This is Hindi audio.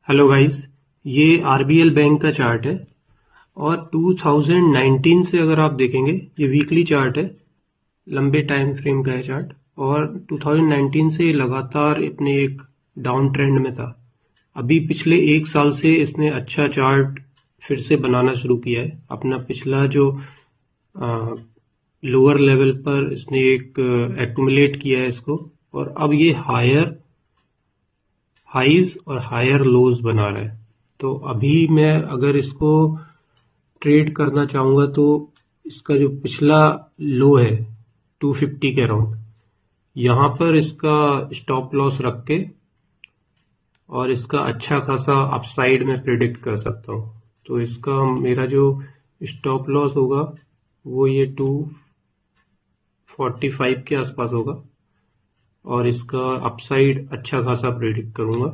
हेलो गाइस, ये आरबीएल बैंक का चार्ट है और 2019 से अगर आप देखेंगे ये वीकली चार्ट है। लंबे टाइम फ्रेम का है चार्ट और 2019 से ये लगातार अपने एक डाउन ट्रेंड में था। अभी पिछले एक साल से इसने अच्छा चार्ट फिर से बनाना शुरू किया है। अपना पिछला जो लोअर लेवल पर इसने एक एक्यूमुलेट किया है इसको और अब ये हायर हाईज और हायर लोज बना रहा है। तो अभी मैं अगर इसको ट्रेड करना चाहूँगा तो इसका जो पिछला लो है 250 के अराउंड, यहाँ पर इसका स्टॉप लॉस रख के और इसका अच्छा खासा अपसाइड में प्रिडिक्ट कर सकता हूँ। तो इसका मेरा जो स्टॉप लॉस होगा वो ये 245 के आसपास होगा और इसका अपसाइड अच्छा खासा प्रिडिक्ट करूँगा।